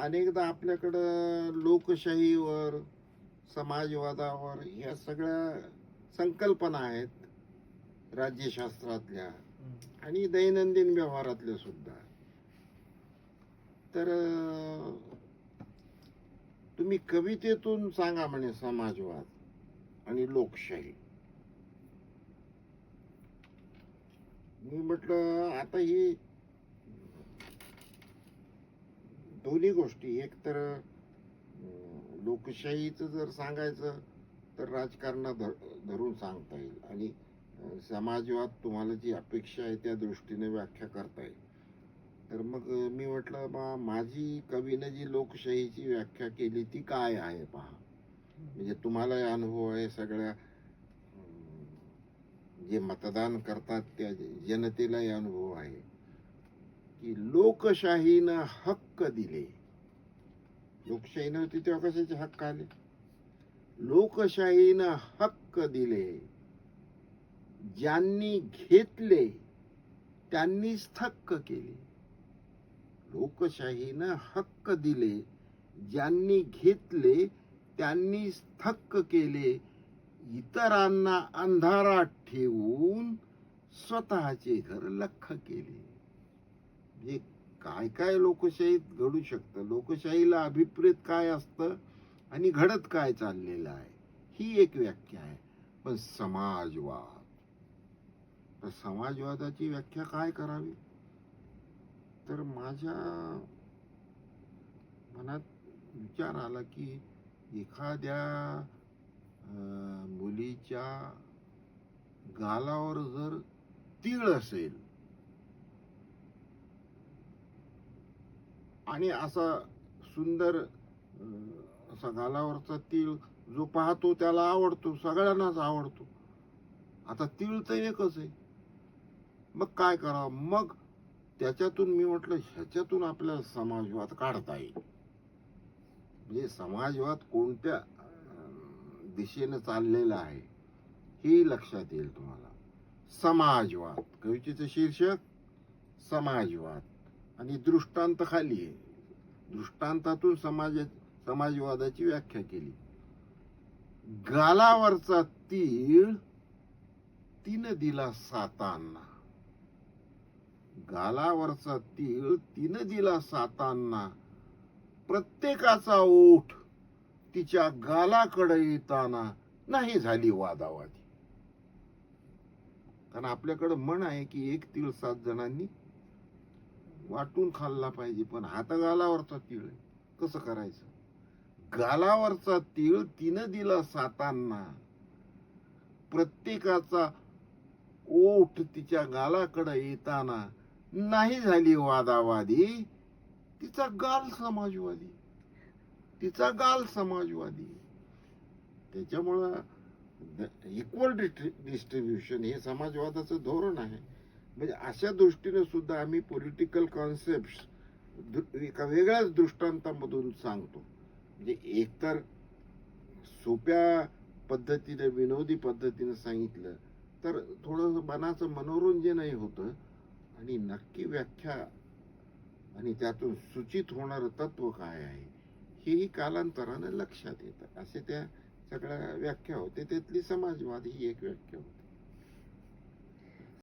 अनेकदा आपल्याकडं लोकशाहीवर, समाजवादावर या सगळ्या संकल्पना आहेत राज्यशास्त्रातल्या आणि दैनंदिन व्यवहारातल्या सुद्धा. तर तुम्ही कवितेतून सांगा म्हणे समाजवाद आणि लोकशाही. मी म्हटलं आता ही दोन्ही गोष्टी, एक तर लोकशाहीचं जर सांगायचं तर राजकारणात धरून सांगता येईल आणि समाजवाद तुम्हाला जी अपेक्षा आहे त्या दृष्टीने व्याख्या करता येईल. तर मग मी म्हटलं बा माझी कवीनं जी लोकशाहीची व्याख्या केली ती काय आहे पहा. म्हणजे तुम्हाला अनुभव आहे, सगळ्या जे मतदान करतात त्या जनतेलाही अनुभव आहे की लोकशाहीनं हक्क दिले. लोकशाही नव्हती तेव्हा कशाचे हक्क आले? लोकशाहीनं हक्क दिले, ज्यांनी घेतले त्यांनीच थक्क केले. लोकशाहीनं हक्क दिले, ज्यांनी घेतले त्यांनीच थक्क केले, इतरांना अंधारात ठेवून स्वतःचे घर लख्ख केले. म्हणजे काय काय लोकशाहीत घडू शकतं, लोकशाहीला अभिप्रेत काय असतं आणि घडत काय चाललेलं आहे, ही एक व्याख्या आहे. पण समाजवाद, तर समाजवादाची व्याख्या काय करावी? तर माझ्या मनात विचार आला की एखाद्या मुलीच्या गालावर जर तीळ असेल आणि असा सुंदर असा गालावरचा तीळ जो पाहतो त्याला आवडतो, सगळ्यांनाच आवडतो. आता तीळ तर एकच आहे, मग काय करावं? मग त्याच्यातून मी म्हटलं ह्याच्यातून आपल्याला समाजवाद काढता येईल. म्हणजे समाजवाद कोणत्या दिशेनं चाललेला आहे हे लक्षात येईल तुम्हाला. समाजवाद, कवितेचं शीर्षक समाजवाद आणि दृष्टांत खाली आहे. दृष्टांतातून समाजवादाची व्याख्या केली. गालावरचा तीळ तिनं दिला सातांना. गालावरचा तीळ तिनं दिला सातांना, प्रत्येकाचा ओठ तिच्या गालाकडे येताना नाही झाली वादावादी. कारण आपल्याकडे म्हण आहे की एक तीळ 7 जणांनी वाटून खाल्ला पाहिजे, पण हाता गालावरचा तीळ आहे, कसं करायचं? गालावरचा तीळ तिनं दिला सातांना, प्रत्येकाचा ओठ तिच्या गालाकडे येताना नाही झाली वादावादी, तिचा गाल समाजवादी, तिचा गाल समाजवादी. त्याच्यामुळं इक्वल डिस्ट्रीब्युशन हे समाजवादाचं धोरण आहे. म्हणजे अशा दृष्टीने सुद्धा आम्ही पॉलिटिकल कॉन्सेप्ट एका वेगळ्याच दृष्टांतामधून सांगतो. म्हणजे एकतर सोप्या पद्धतीने, विनोदी पद्धतीने सांगितलं तर थोडं मनाचं मनोरंजनही होतं आणि नक्की व्याख्या आणि त्यातून सूचित होणारं तत्व काय आहे हेही कालांतराने लक्षात येतं. असे त्या सगळ्या व्याख्या होते, त्यातली समाजवाद ही एक व्याख्या होती.